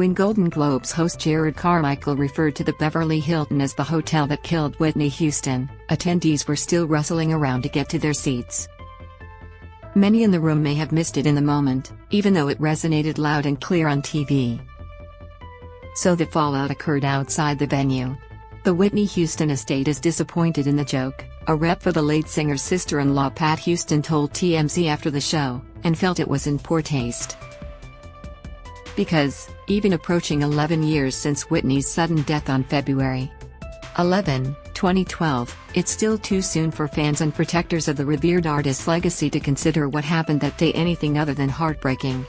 When Golden Globes host Jerrod Carmichael referred to the Beverly Hilton as the hotel that killed Whitney Houston, attendees were still rustling around to get to their seats. Many in the room may have missed it in the moment, even though it resonated loud and clear on TV. So the fallout occurred outside the venue. The Whitney Houston Estate is disappointed in the joke, a rep for the late singer's sister-in-law Pat Houston told TMZ after the show, and felt it was in poor taste. Because, even approaching 11 years since Whitney's sudden death on February 11, 2012, it's still too soon for fans and protectors of the revered artist's legacy to consider what happened that day anything other than heartbreaking.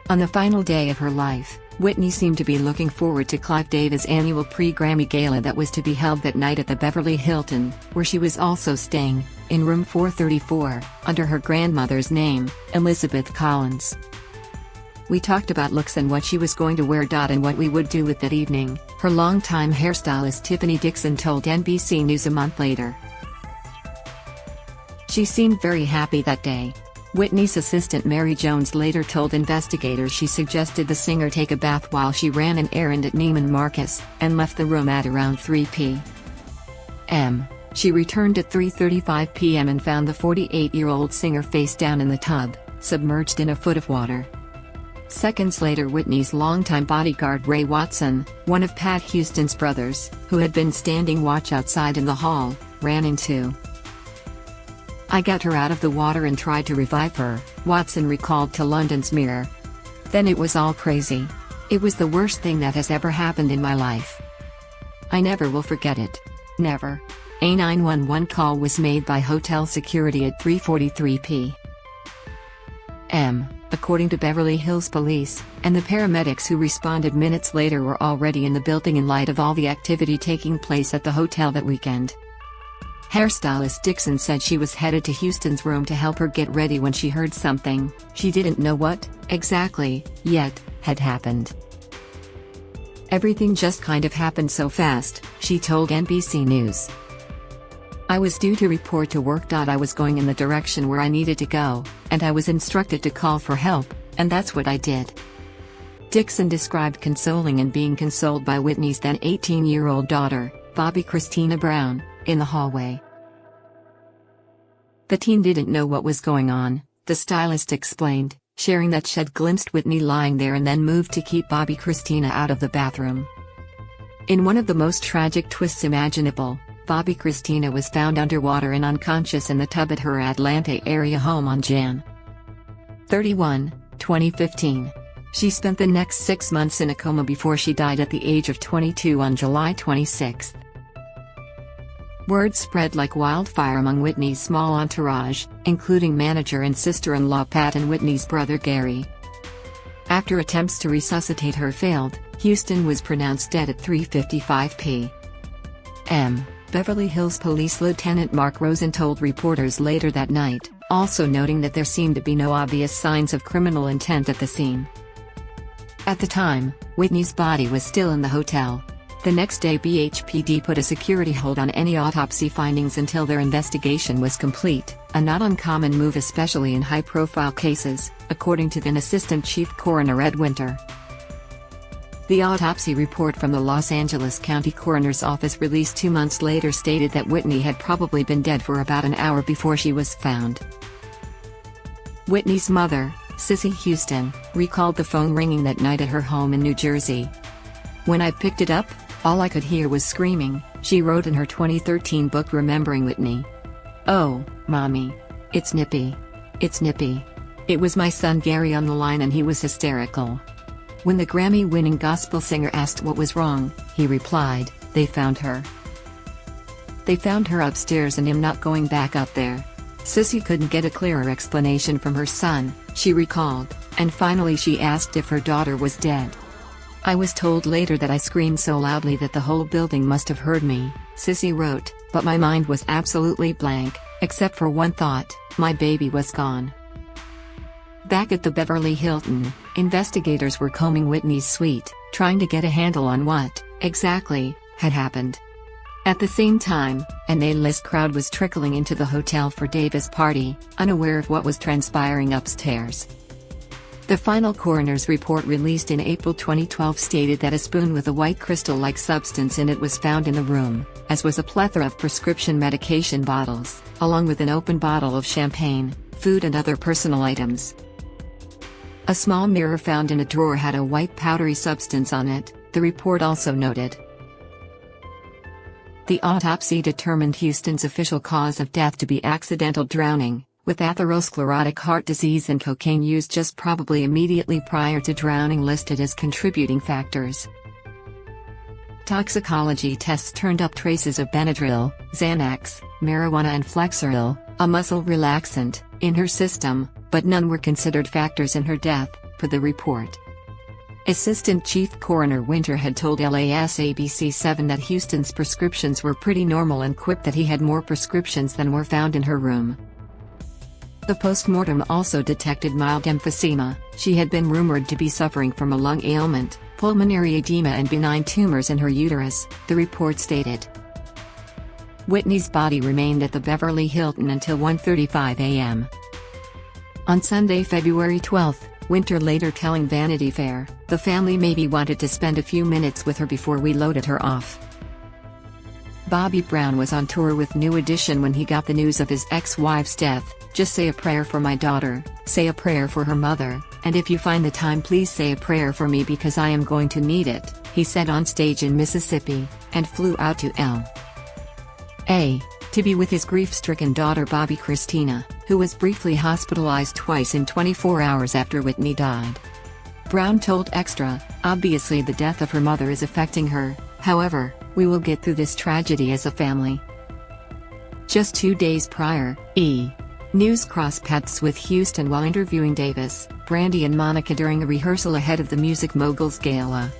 On the final day of her life, Whitney seemed to be looking forward to Clive Davis' annual pre-Grammy Gala that was to be held that night at the Beverly Hilton, where she was also staying, in room 434, under her grandmother's name, Elizabeth Collins. "We talked about looks and what she was going to wear. And what we would do with that evening," her longtime hairstylist Tiffany Dixon told NBC News a month later. She seemed very happy that day. Whitney's assistant Mary Jones later told investigators she suggested the singer take a bath while she ran an errand at Neiman Marcus, and left the room at around 3 p.m. She returned at 3:35 p.m. and found the 48-year-old singer face down in the tub, submerged in a foot of water. Seconds later, Whitney's longtime bodyguard Ray Watson, one of Pat Houston's brothers, who had been standing watch outside in the hall, ran into. "I got her out of the water and tried to revive her," Watson recalled to London's Mirror. "Then it was all crazy. It was the worst thing that has ever happened in my life. I never will forget it. Never." A 911 call was made by hotel security at 3:43 p.m. according to Beverly Hills Police, and the paramedics who responded minutes later were already in the building in light of all the activity taking place at the hotel that weekend. Hairstylist Dixon said she was headed to Houston's room to help her get ready when she heard something, she didn't know what, exactly, yet, had happened. "Everything just kind of happened so fast," she told NBC News. "I was due to report to work. I was going in the direction where I needed to go, and I was instructed to call for help, and that's what I did." Dixon described consoling and being consoled by Whitney's then 18-year-old daughter, Bobby Christina Brown, in the hallway. The teen didn't know what was going on, the stylist explained, sharing that she'd glimpsed Whitney lying there and then moved to keep Bobby Christina out of the bathroom. In one of the most tragic twists imaginable, Bobby Christina was found underwater and unconscious in the tub at her Atlanta area home on Jan. 31, 2015. She spent the next 6 months in a coma before she died at the age of 22 on July 26. Word spread like wildfire among Whitney's small entourage, including manager and sister-in-law Pat and Whitney's brother Gary. After attempts to resuscitate her failed, Houston was pronounced dead at 3:55 p.m. Beverly Hills Police Lieutenant Mark Rosen told reporters later that night, also noting that there seemed to be no obvious signs of criminal intent at the scene. At the time, Whitney's body was still in the hotel. The next day, BHPD put a security hold on any autopsy findings until their investigation was complete, a not uncommon move especially in high-profile cases, according to then Assistant Chief Coroner Ed Winter. The autopsy report from the Los Angeles County Coroner's Office released 2 months later stated that Whitney had probably been dead for about an hour before she was found. Whitney's mother, Cissy Houston, recalled the phone ringing that night at her home in New Jersey. "When I picked it up, all I could hear was screaming," she wrote in her 2013 book Remembering Whitney. "Oh, Mommy. It's Nippy. It's Nippy. It was my son Gary on the line and he was hysterical." When the Grammy-winning gospel singer asked what was wrong, he replied, "They found her. They found her upstairs and I'm not going back up there." Cissy couldn't get a clearer explanation from her son, she recalled, and finally she asked if her daughter was dead. "I was told later that I screamed so loudly that the whole building must have heard me," Cissy wrote, "but my mind was absolutely blank, except for one thought: my baby was gone." Back at the Beverly Hilton, investigators were combing Whitney's suite, trying to get a handle on what, exactly, had happened. At the same time, an A-list crowd was trickling into the hotel for Davis' party, unaware of what was transpiring upstairs. The final coroner's report released in April 2012 stated that a spoon with a white crystal-like substance in it was found in the room, as was a plethora of prescription medication bottles, along with an open bottle of champagne, food and other personal items. A small mirror found in a drawer had a white powdery substance on it, the report also noted. The autopsy determined Houston's official cause of death to be accidental drowning, with atherosclerotic heart disease and cocaine use just probably immediately prior to drowning listed as contributing factors. Toxicology tests turned up traces of Benadryl, Xanax, marijuana and Flexeril, a muscle relaxant, in her system, but none were considered factors in her death, per the report. Assistant Chief Coroner Winter had told LASABC7 that Houston's prescriptions were pretty normal and quipped that he had more prescriptions than were found in her room. The postmortem also detected mild emphysema. She had been rumored to be suffering from a lung ailment, pulmonary edema and benign tumors in her uterus, the report stated. Whitney's body remained at the Beverly Hilton until 1:35 a.m. On Sunday, February 12, Winter later telling Vanity Fair, "The family maybe wanted to spend a few minutes with her before we loaded her off." Bobby Brown was on tour with New Edition when he got the news of his ex-wife's death. "Just say a prayer for my daughter, say a prayer for her mother, and if you find the time please say a prayer for me because I am going to need it," he said on stage in Mississippi, and flew out to L.A. to be with his grief-stricken daughter Bobby Christina, who was briefly hospitalized twice in 24 hours after Whitney died. Brown told Extra, "Obviously the death of her mother is affecting her, however, we will get through this tragedy as a family." Just 2 days prior, News crossed paths with Houston while interviewing Davis, Brandy and Monica during a rehearsal ahead of the Music Moguls Gala.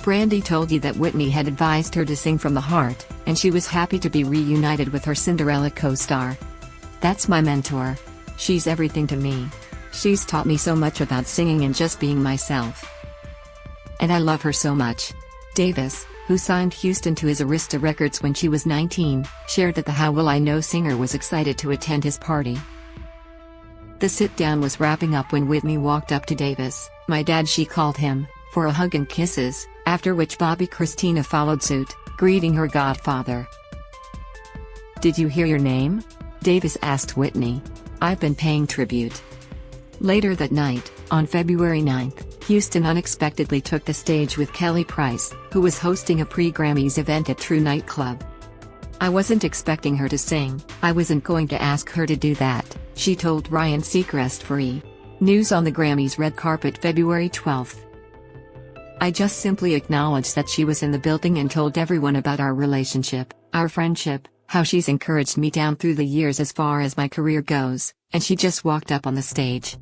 Brandy told you that Whitney had advised her to sing from the heart, and she was happy to be reunited with her Cinderella co-star. "That's my mentor. She's everything to me. She's taught me so much about singing and just being myself. And I love her so much." Davis, who signed Houston to his Arista Records when she was 19, shared that the How Will I Know singer was excited to attend his party. The sit-down was wrapping up when Whitney walked up to Davis, "My dad," she called him, for a hug and kisses, after which Bobby Christina followed suit, greeting her godfather. "Did you hear your name?" Davis asked Whitney. "I've been paying tribute." Later that night, on February 9, Houston unexpectedly took the stage with Kelly Price, who was hosting a pre-Grammys event at True nightclub. "I wasn't expecting her to sing, I wasn't going to ask her to do that," she told Ryan Seacrest for News on the Grammys red carpet February 12. "I just simply acknowledged that she was in the building and told everyone about our relationship, our friendship, how she's encouraged me down through the years as far as my career goes, and she just walked up on the stage.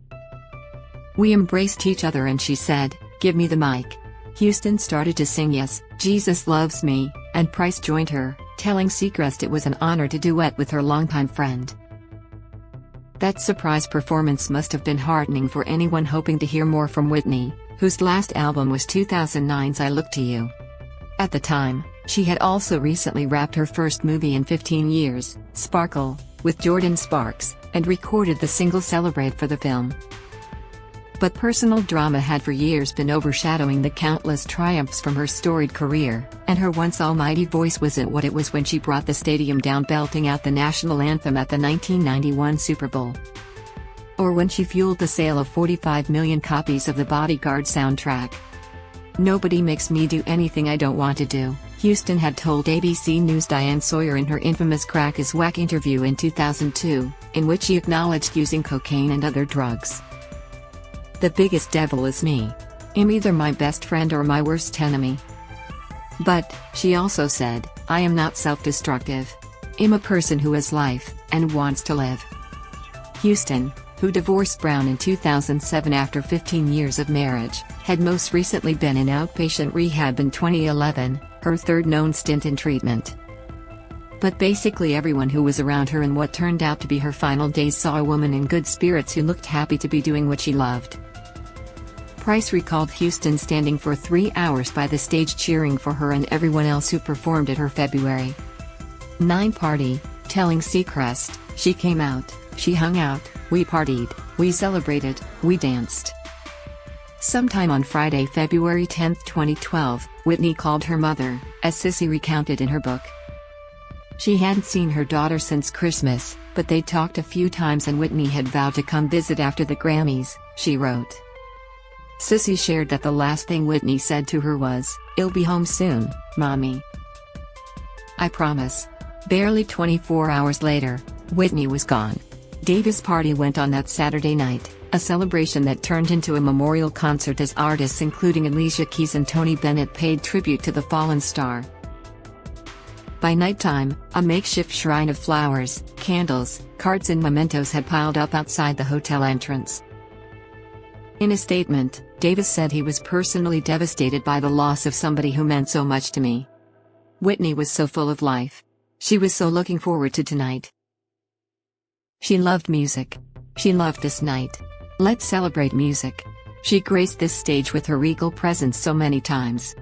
We embraced each other and she said, 'Give me the mic.'" Houston started to sing Yes, Jesus Loves Me, and Price joined her, telling Seacrest it was an honor to duet with her longtime friend. That surprise performance must have been heartening for anyone hoping to hear more from Whitney, whose last album was 2009's I Look to You. At the time, she had also recently wrapped her first movie in 15 years, Sparkle, with Jordan Sparks, and recorded the single Celebrate for the film. But personal drama had for years been overshadowing the countless triumphs from her storied career, and her once almighty voice wasn't what it was when she brought the stadium down belting out the national anthem at the 1991 Super Bowl. Or when she fueled the sale of 45 million copies of the Bodyguard soundtrack. "Nobody makes me do anything I don't want to do," Houston had told ABC News' Diane Sawyer in her infamous Crack is Whack interview in 2002, in which she acknowledged using cocaine and other drugs. "The biggest devil is me. I'm either my best friend or my worst enemy. But," she also said, "I am not self-destructive. I'm a person who has life, and wants to live." Houston, who divorced Brown in 2007 after 15 years of marriage, had most recently been in outpatient rehab in 2011, her third known stint in treatment. But basically everyone who was around her in what turned out to be her final days saw a woman in good spirits who looked happy to be doing what she loved. Price recalled Houston standing for 3 hours by the stage cheering for her and everyone else who performed at her February 9 party, telling Seacrest, "She came out, she hung out, We partied, we celebrated, we danced. Sometime on Friday, February 10, 2012, Whitney called her mother, as Sissy recounted in her book. She hadn't seen her daughter since Christmas, but they'd talked a few times and Whitney had vowed to come visit after the Grammys, she wrote. Sissy shared that the last thing Whitney said to her was, "I'll be home soon, Mommy. I promise." Barely 24 hours later, Whitney was gone. Davis' party went on that Saturday night, a celebration that turned into a memorial concert as artists including Alicia Keys and Tony Bennett paid tribute to the fallen star. By nighttime, a makeshift shrine of flowers, candles, cards and mementos had piled up outside the hotel entrance. In a statement, Davis said he was personally devastated by the loss of somebody who meant so much to me. Whitney was so full of life. She was so looking forward to tonight. She loved music. She loved this night. Let's celebrate music. She graced this stage with her regal presence so many times.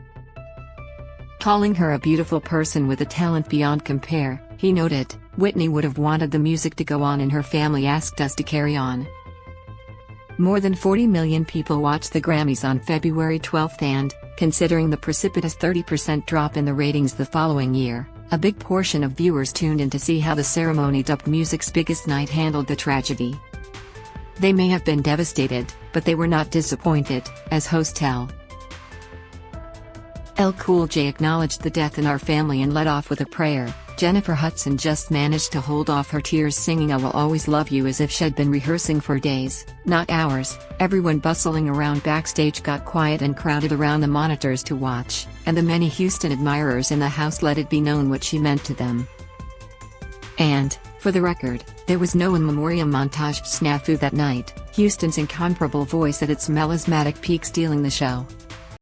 Calling her a beautiful person with a talent beyond compare, he noted, Whitney would have wanted the music to go on and her family asked us to carry on. More than 40 million people watched the Grammys on February 12 and, considering the precipitous 30% drop in the ratings the following year, a big portion of viewers tuned in to see how the ceremony dubbed music's biggest night handled the tragedy. They may have been devastated, but they were not disappointed, as hosts tell. LL Cool J acknowledged the death in our family and led off with a prayer. Jennifer Hudson just managed to hold off her tears singing "I Will Always Love You" as if she'd been rehearsing for days, not hours. Everyone bustling around backstage got quiet and crowded around the monitors to watch, and the many Houston admirers in the house let it be known what she meant to them. And, for the record, there was no in memoriam montage snafu that night, Houston's incomparable voice at its melismatic peak stealing the show.